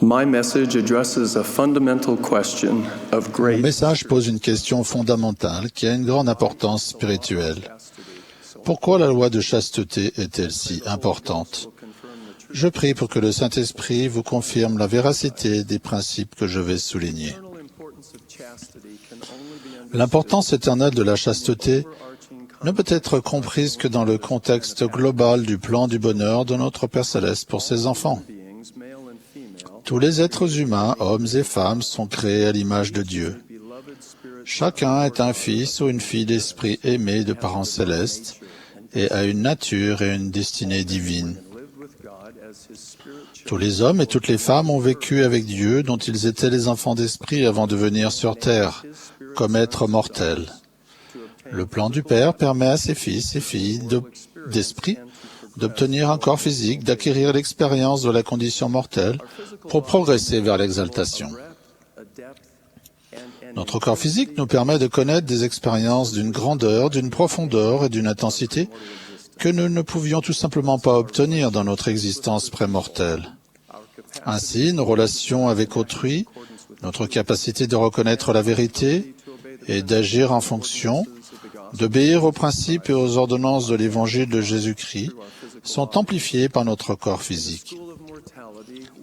My message addresses a fundamental question of Mon great message pose une question fondamentale qui a une grande importance spirituelle. Pourquoi la loi de chasteté est-elle si importante? Je prie pour que le Saint-Esprit vous confirme la véracité des principes que je vais souligner. L'importance éternelle de la chasteté ne peut être comprise que dans le contexte global du plan du bonheur de notre Père Céleste pour ses enfants. Tous les êtres humains, hommes et femmes, sont créés à l'image de Dieu. Chacun est un fils ou une fille d'esprit aimé de parents célestes et a une nature et une destinée divine. Tous les hommes et toutes les femmes ont vécu avec Dieu dont ils étaient les enfants d'esprit avant de venir sur terre, comme êtres mortels. Le plan du Père permet à ses fils et filles d'esprit d'obtenir un corps physique, d'acquérir l'expérience de la condition mortelle pour progresser vers l'exaltation. Notre corps physique nous permet de connaître des expériences d'une grandeur, d'une profondeur et d'une intensité que nous ne pouvions tout simplement pas obtenir dans notre existence prémortelle. Ainsi, nos relations avec autrui, notre capacité de reconnaître la vérité et d'agir en fonction, d'obéir aux principes et aux ordonnances de l'Évangile de Jésus-Christ sont amplifiées par notre corps physique.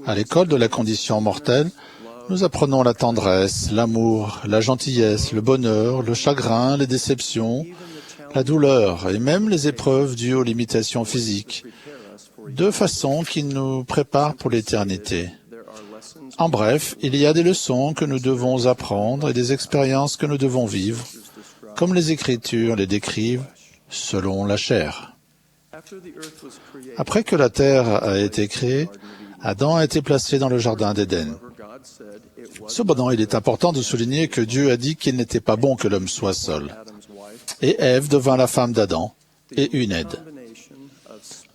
À l'école de la condition mortelle, nous apprenons la tendresse, l'amour, la gentillesse, le bonheur, le chagrin, les déceptions, la douleur et même les épreuves dues aux limitations physiques, de façon qui nous prépare pour l'éternité. En bref, il y a des leçons que nous devons apprendre et des expériences que nous devons vivre, comme les Écritures les décrivent, selon la chair. Après que la terre a été créée, Adam a été placé dans le jardin d'Éden. Cependant, il est important de souligner que Dieu a dit qu'il n'était pas bon que l'homme soit seul. Et Ève devint la femme d'Adam et une aide.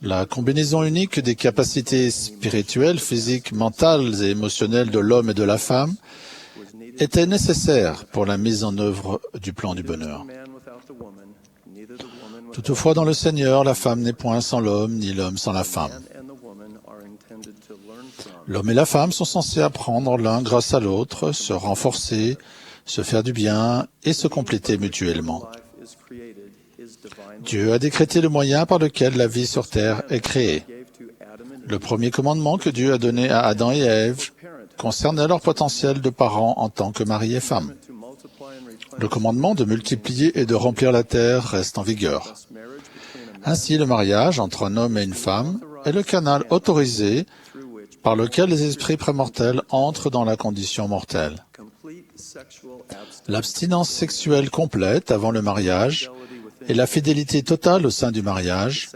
La combinaison unique des capacités spirituelles, physiques, mentales et émotionnelles de l'homme et de la femme était nécessaire pour la mise en œuvre du plan du bonheur. Toutefois, dans le Seigneur, la femme n'est point sans l'homme, ni l'homme sans la femme. L'homme et la femme sont censés apprendre l'un grâce à l'autre, se renforcer, se faire du bien et se compléter mutuellement. Dieu a décrété le moyen par lequel la vie sur terre est créée. Le premier commandement que Dieu a donné à Adam et Ève concernait leur potentiel de parents en tant que mari et femme. Le commandement de multiplier et de remplir la terre reste en vigueur. Ainsi, le mariage entre un homme et une femme est le canal autorisé par lequel les esprits prémortels entrent dans la condition mortelle. L'abstinence sexuelle complète avant le mariage et la fidélité totale au sein du mariage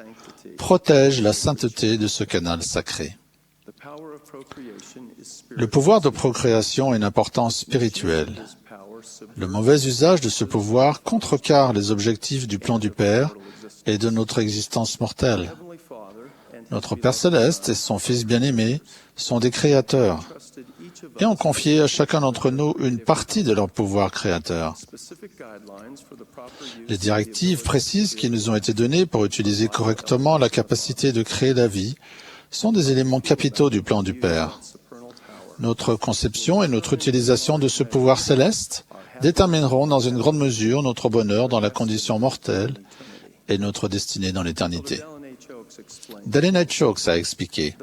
protègent la sainteté de ce canal sacré. Le pouvoir de procréation a une importance spirituelle. Le mauvais usage de ce pouvoir contrecarre les objectifs du plan du Père et de notre existence mortelle. Notre Père Céleste et son Fils bien-aimé sont des créateurs et ont confié à chacun d'entre nous une partie de leur pouvoir créateur. Les directives précises qui nous ont été données pour utiliser correctement la capacité de créer la vie sont des éléments capitaux du plan du Père. Notre conception et notre utilisation de ce pouvoir céleste détermineront dans une grande mesure notre bonheur dans la condition mortelle et notre destinée dans l'éternité. Dallin H. Oaks a expliqué: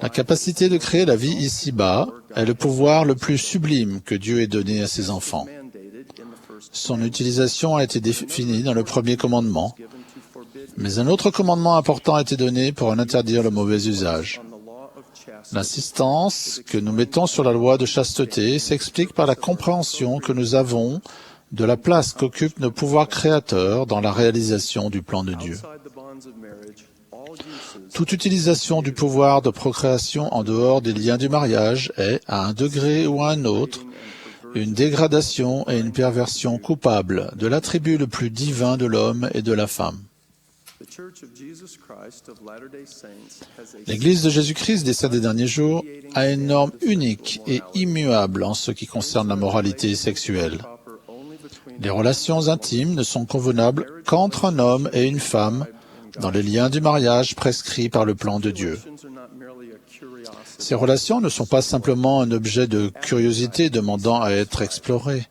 la capacité de créer la vie ici-bas est le pouvoir le plus sublime que Dieu ait donné à ses enfants. Son utilisation a été définie dans le premier commandement, mais un autre commandement important a été donné pour en interdire le mauvais usage. L'insistance que nous mettons sur la loi de chasteté s'explique par la compréhension que nous avons de la place qu'occupent nos pouvoirs créateurs dans la réalisation du plan de Dieu. Toute utilisation du pouvoir de procréation en dehors des liens du mariage est, à un degré ou à un autre, une dégradation et une perversion coupable de l'attribut le plus divin de l'homme et de la femme. L'Église de Jésus-Christ des Saints des Derniers Jours a une norme unique et immuable en ce qui concerne la moralité sexuelle. Les relations intimes ne sont convenables qu'entre un homme et une femme dans les liens du mariage prescrits par le plan de Dieu. Ces relations ne sont pas simplement un objet de curiosité demandant à être exploré,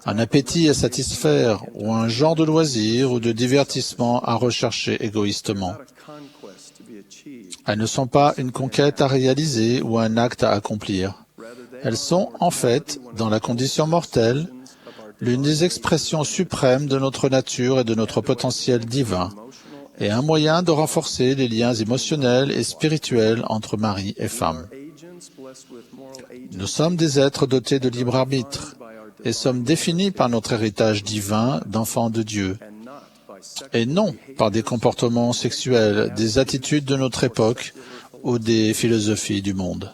un appétit à satisfaire ou un genre de loisir ou de divertissement à rechercher égoïstement. Elles ne sont pas une conquête à réaliser ou un acte à accomplir. Elles sont, en fait, dans la condition mortelle, l'une des expressions suprêmes de notre nature et de notre potentiel divin, et un moyen de renforcer les liens émotionnels et spirituels entre mari et femme. Nous sommes des êtres dotés de libre arbitre et sommes définis par notre héritage divin d'enfants de Dieu, et non par des comportements sexuels, des attitudes de notre époque ou des philosophies du monde.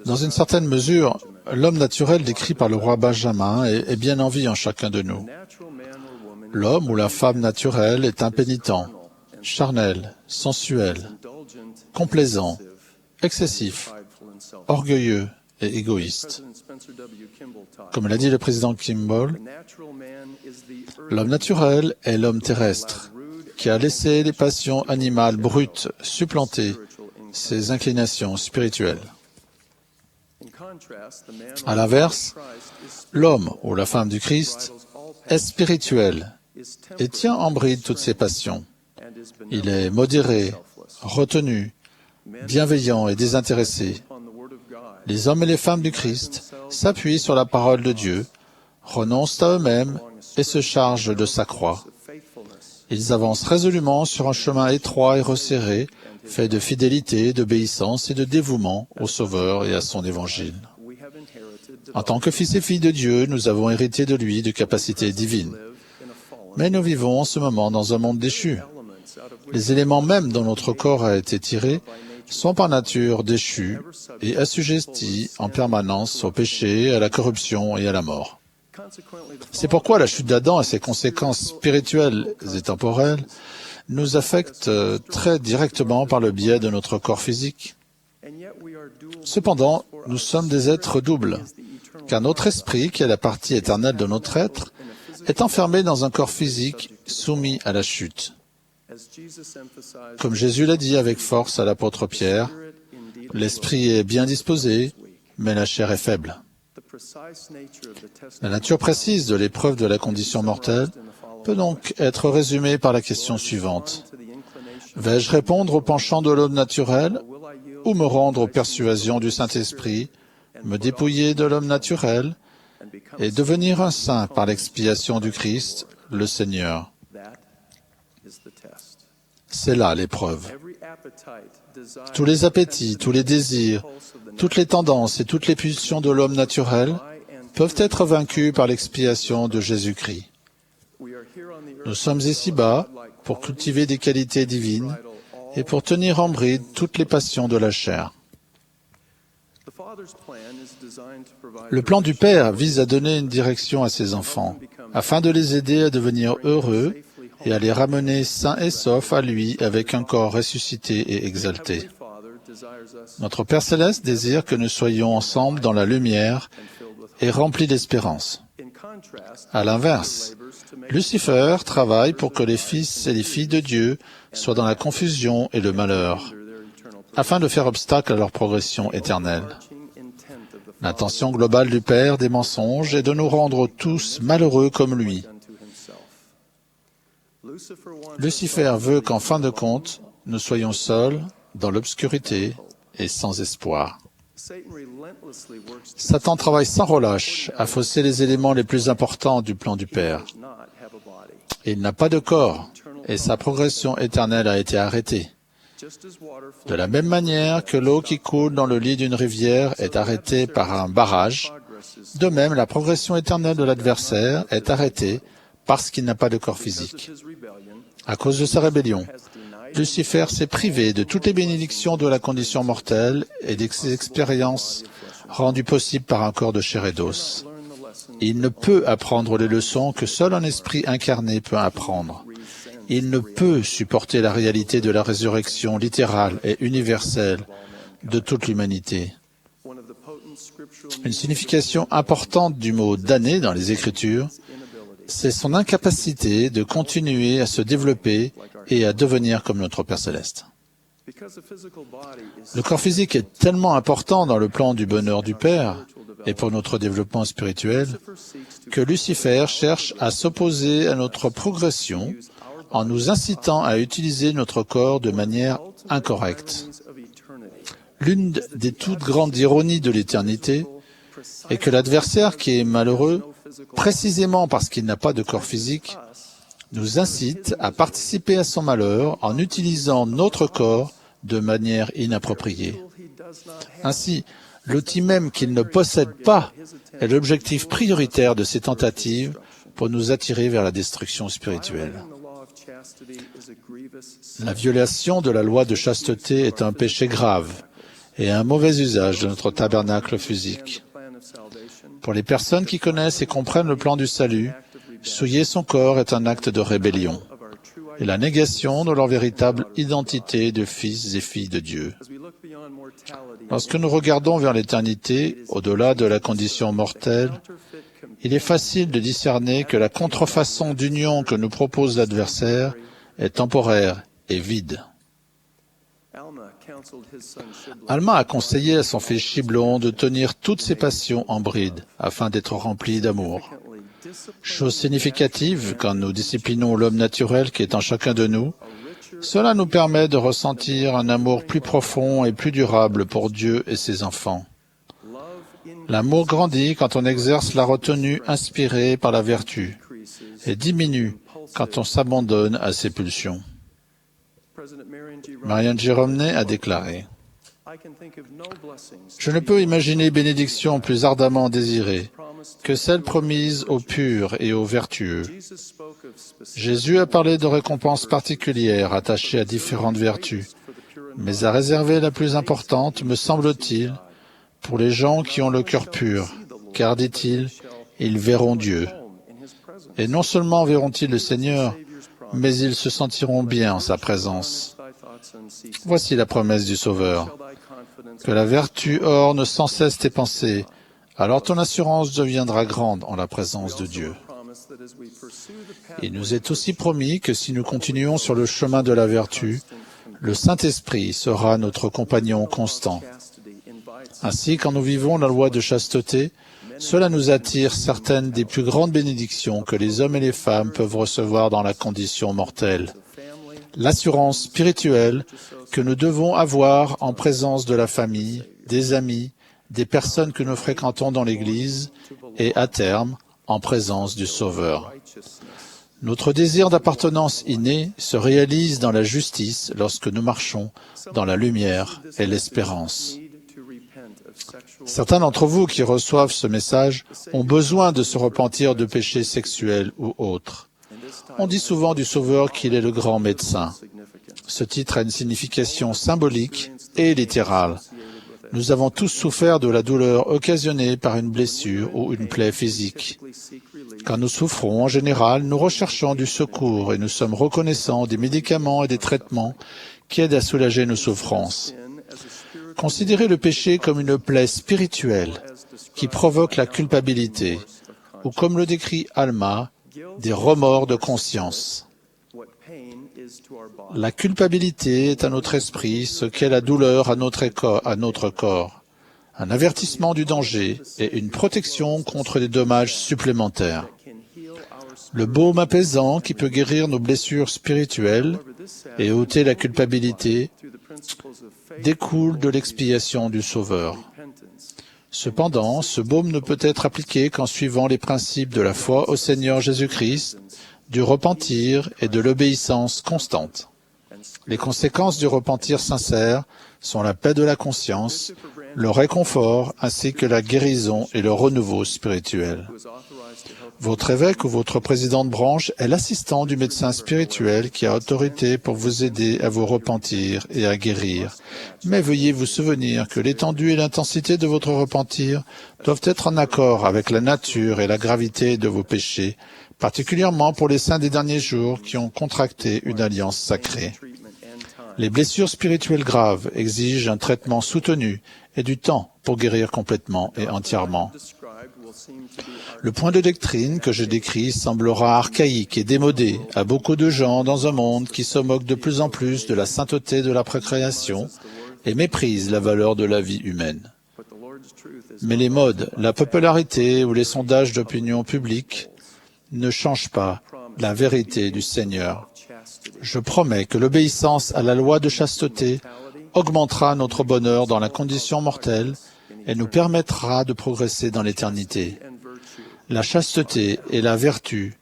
Dans une certaine mesure, l'homme naturel décrit par le roi Benjamin est bien en vie en chacun de nous. L'homme ou la femme naturelle est impénitent, charnel, sensuel, complaisant, excessif, orgueilleux et égoïste. Comme l'a dit le président Kimball, l'homme naturel est l'homme terrestre qui a laissé les passions animales brutes supplanter ses inclinations spirituelles. À l'inverse, l'homme ou la femme du Christ est spirituel et tient en bride toutes ses passions. Il est modéré, retenu, bienveillant et désintéressé. Les hommes et les femmes du Christ s'appuient sur la parole de Dieu, renoncent à eux-mêmes et se chargent de sa croix. Ils avancent résolument sur un chemin étroit et resserré, fait de fidélité, d'obéissance et de dévouement au Sauveur et à son Évangile. En tant que fils et filles de Dieu, nous avons hérité de lui de capacités divines. Mais nous vivons en ce moment dans un monde déchu. Les éléments mêmes dont notre corps a été tiré sont par nature déchus et assujettis en permanence au péché, à la corruption et à la mort. C'est pourquoi la chute d'Adam et ses conséquences spirituelles et temporelles nous affectent très directement par le biais de notre corps physique. Cependant, nous sommes des êtres doubles, car notre esprit, qui est la partie éternelle de notre être, est enfermé dans un corps physique soumis à la chute. Comme Jésus l'a dit avec force à l'apôtre Pierre, l'esprit est bien disposé, mais la chair est faible. La nature précise de l'épreuve de la condition mortelle peut donc être résumée par la question suivante. Vais-je répondre au penchant de l'homme naturel ou me rendre aux persuasions du Saint-Esprit, me dépouiller de l'homme naturel et devenir un saint par l'expiation du Christ, le Seigneur? C'est là l'épreuve. Tous les appétits, tous les désirs, toutes les tendances et toutes les pulsions de l'homme naturel peuvent être vaincus par l'expiation de Jésus-Christ. Nous sommes ici-bas pour cultiver des qualités divines et pour tenir en bride toutes les passions de la chair. Le plan du Père vise à donner une direction à ses enfants, afin de les aider à devenir heureux et à les ramener sains et saufs à lui avec un corps ressuscité et exalté. Notre Père Céleste désire que nous soyons ensemble dans la lumière et remplis d'espérance. À l'inverse, Lucifer travaille pour que les fils et les filles de Dieu soient dans la confusion et le malheur, afin de faire obstacle à leur progression éternelle. L'intention globale du Père des mensonges est de nous rendre tous malheureux comme lui. Lucifer veut qu'en fin de compte, nous soyons seuls, dans l'obscurité et sans espoir. Satan travaille sans relâche à fausser les éléments les plus importants du plan du Père. Il n'a pas de corps et sa progression éternelle a été arrêtée. De la même manière que l'eau qui coule dans le lit d'une rivière est arrêtée par un barrage, de même la progression éternelle de l'adversaire est arrêtée parce qu'il n'a pas de corps physique. À cause de sa rébellion, Lucifer s'est privé de toutes les bénédictions de la condition mortelle et de ses expériences rendues possibles par un corps de chair et d'os. Il ne peut apprendre les leçons que seul un esprit incarné peut apprendre. Il ne peut supporter la réalité de la résurrection littérale et universelle de toute l'humanité. Une signification importante du mot « damné » dans les Écritures, c'est son incapacité de continuer à se développer et à devenir comme notre Père Céleste. Le corps physique est tellement important dans le plan du bonheur du Père et pour notre développement spirituel que Lucifer cherche à s'opposer à notre progression en nous incitant à utiliser notre corps de manière incorrecte. L'une des toutes grandes ironies de l'éternité est que l'adversaire qui est malheureux, précisément parce qu'il n'a pas de corps physique, nous incite à participer à son malheur en utilisant notre corps de manière inappropriée. Ainsi, l'outil même qu'il ne possède pas est l'objectif prioritaire de ces tentatives pour nous attirer vers la destruction spirituelle. La violation de la loi de chasteté est un péché grave et un mauvais usage de notre tabernacle physique. Pour les personnes qui connaissent et comprennent le plan du salut, souiller son corps est un acte de rébellion et la négation de leur véritable identité de fils et filles de Dieu. Lorsque nous regardons vers l'éternité, au-delà de la condition mortelle, il est facile de discerner que la contrefaçon d'union que nous propose l'adversaire est temporaire et vide. Alma a conseillé à son fils Shiblon de tenir toutes ses passions en bride afin d'être rempli d'amour. Chose significative, quand nous disciplinons l'homme naturel qui est en chacun de nous, cela nous permet de ressentir un amour plus profond et plus durable pour Dieu et ses enfants. L'amour grandit quand on exerce la retenue inspirée par la vertu et diminue quand on s'abandonne à ses pulsions. Marianne J. Romney a déclaré « Je ne peux imaginer bénédiction plus ardemment désirée que celle promise aux purs et aux vertueux. Jésus a parlé de récompenses particulières attachées à différentes vertus, mais a réservé la plus importante, me semble-t-il, pour les gens qui ont le cœur pur, car, dit-il, ils verront Dieu. Et non seulement verront-ils le Seigneur, mais ils se sentiront bien en sa présence. Voici la promesse du Sauveur. Que la vertu orne sans cesse tes pensées, alors ton assurance deviendra grande en la présence de Dieu. Il nous est aussi promis que si nous continuons sur le chemin de la vertu, le Saint-Esprit sera notre compagnon constant. Ainsi, quand nous vivons la loi de chasteté, cela nous attire certaines des plus grandes bénédictions que les hommes et les femmes peuvent recevoir dans la condition mortelle. L'assurance spirituelle que nous devons avoir en présence de la famille, des amis, des personnes que nous fréquentons dans l'Église et, à terme, en présence du Sauveur. Notre désir d'appartenance inné se réalise dans la justice lorsque nous marchons dans la lumière et l'espérance. Certains d'entre vous qui reçoivent ce message ont besoin de se repentir de péchés sexuels ou autres. On dit souvent du Sauveur qu'il est le grand médecin. Ce titre a une signification symbolique et littérale. Nous avons tous souffert de la douleur occasionnée par une blessure ou une plaie physique. Quand nous souffrons, en général, nous recherchons du secours et nous sommes reconnaissants des médicaments et des traitements qui aident à soulager nos souffrances. Considérez le péché comme une plaie spirituelle qui provoque la culpabilité, ou comme le décrit Alma, des remords de conscience. La culpabilité est à notre esprit ce qu'est la douleur à notre corps, un avertissement du danger et une protection contre des dommages supplémentaires. Le baume apaisant qui peut guérir nos blessures spirituelles et ôter la culpabilité découle de l'expiation du Sauveur. Cependant, ce baume ne peut être appliqué qu'en suivant les principes de la foi au Seigneur Jésus-Christ, du repentir et de l'obéissance constante. Les conséquences du repentir sincère sont la paix de la conscience, le réconfort ainsi que la guérison et le renouveau spirituel. Votre évêque ou votre président de branche est l'assistant du médecin spirituel qui a autorité pour vous aider à vous repentir et à guérir. Mais veuillez vous souvenir que l'étendue et l'intensité de votre repentir doivent être en accord avec la nature et la gravité de vos péchés, particulièrement pour les saints des derniers jours qui ont contracté une alliance sacrée. Les blessures spirituelles graves exigent un traitement soutenu et du temps pour guérir complètement et entièrement. Le point de doctrine que je décris semblera archaïque et démodé à beaucoup de gens dans un monde qui se moque de plus en plus de la sainteté de la procréation et méprise la valeur de la vie humaine. Mais les modes, la popularité ou les sondages d'opinion publique ne changent pas la vérité du Seigneur. Je promets que l'obéissance à la loi de chasteté augmentera notre bonheur dans la condition mortelle et nous permettra de progresser dans l'éternité. La chasteté et la vertu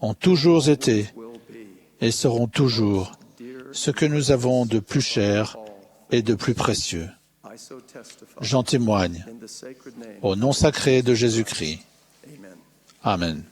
ont toujours été et seront toujours ce que nous avons de plus cher et de plus précieux. J'en témoigne au nom sacré de Jésus-Christ. Amen.